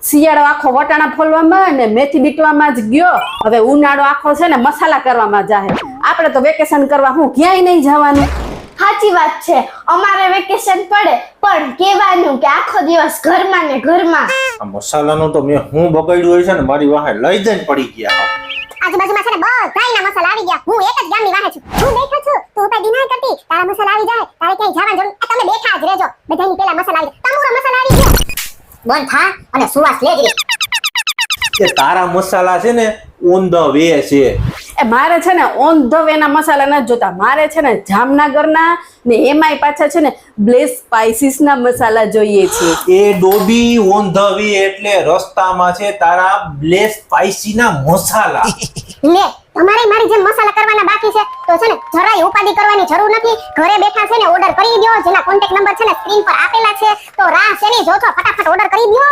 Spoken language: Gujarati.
શિયાળો આખો વટાણા ફોલવામાં ને મેથી બીટવામાં જ ગયો. હવે ઉનાળો આખો છે ને મસાલા કરવામાં જાહે. આપણે તો વેકેશન કરવા હું ક્યાંય નહીં જવાનું. સાચી વાત છે, અમારે વેકેશન પડે પણ કહેવાનું કે આખો દિવસ ઘરમાં ને ઘરમાં. આ મસાલાનું તો મેં હું બગાડ્યું હોય છે ને મારી વાહે લઈ જઈને પડી ગયા. આજુબાજુમાં છે ને બધાયના મસાલા આવી ગયા. હું એક જ ગામની વાહે છું. હું બેઠો છું તું ઉપર ડિનાય કરતી. તારા મસાલા આવી જાય તારે ક્યાંય જવાની જરૂર. તમે બેઠા જ રહેજો. બધાની પેલા મસાલા આવી જાય. તમુરો મસાલા આવી ગયો. બોલ થા અને સુવાસ લેજરી. કે તારા મસાલા છે ને ઓન ધ વે છે. એ મારે છે ને ઓન ધ વે ના મસાલા નથી જોતા. મારે છે ને જામનગરના ને એમાંય પાછા છે ને બ્લેસ સ્પાઇસીસ ના મસાલા જોઈએ છે. એ ડોબી ઓન ધ વે એટલે રસ્તામાં છે તારા બ્લેસ સ્પાઇસી ના મસાલા. લે તમારે મારી જેમ મસાલા કરવાના બાકી છે તો છે ને જરાય ઉપાડી કરવાની જરૂર નથી. ઘરે બેઠા છે ને ઓર્ડર કરી દો. જેના કોન્ટેક્ટ નંબર છે ને સ્ક્રીન પર આપેલા છે. તો રાહ શેની જોતો ફટાફટ ઓર્ડર કરી દો.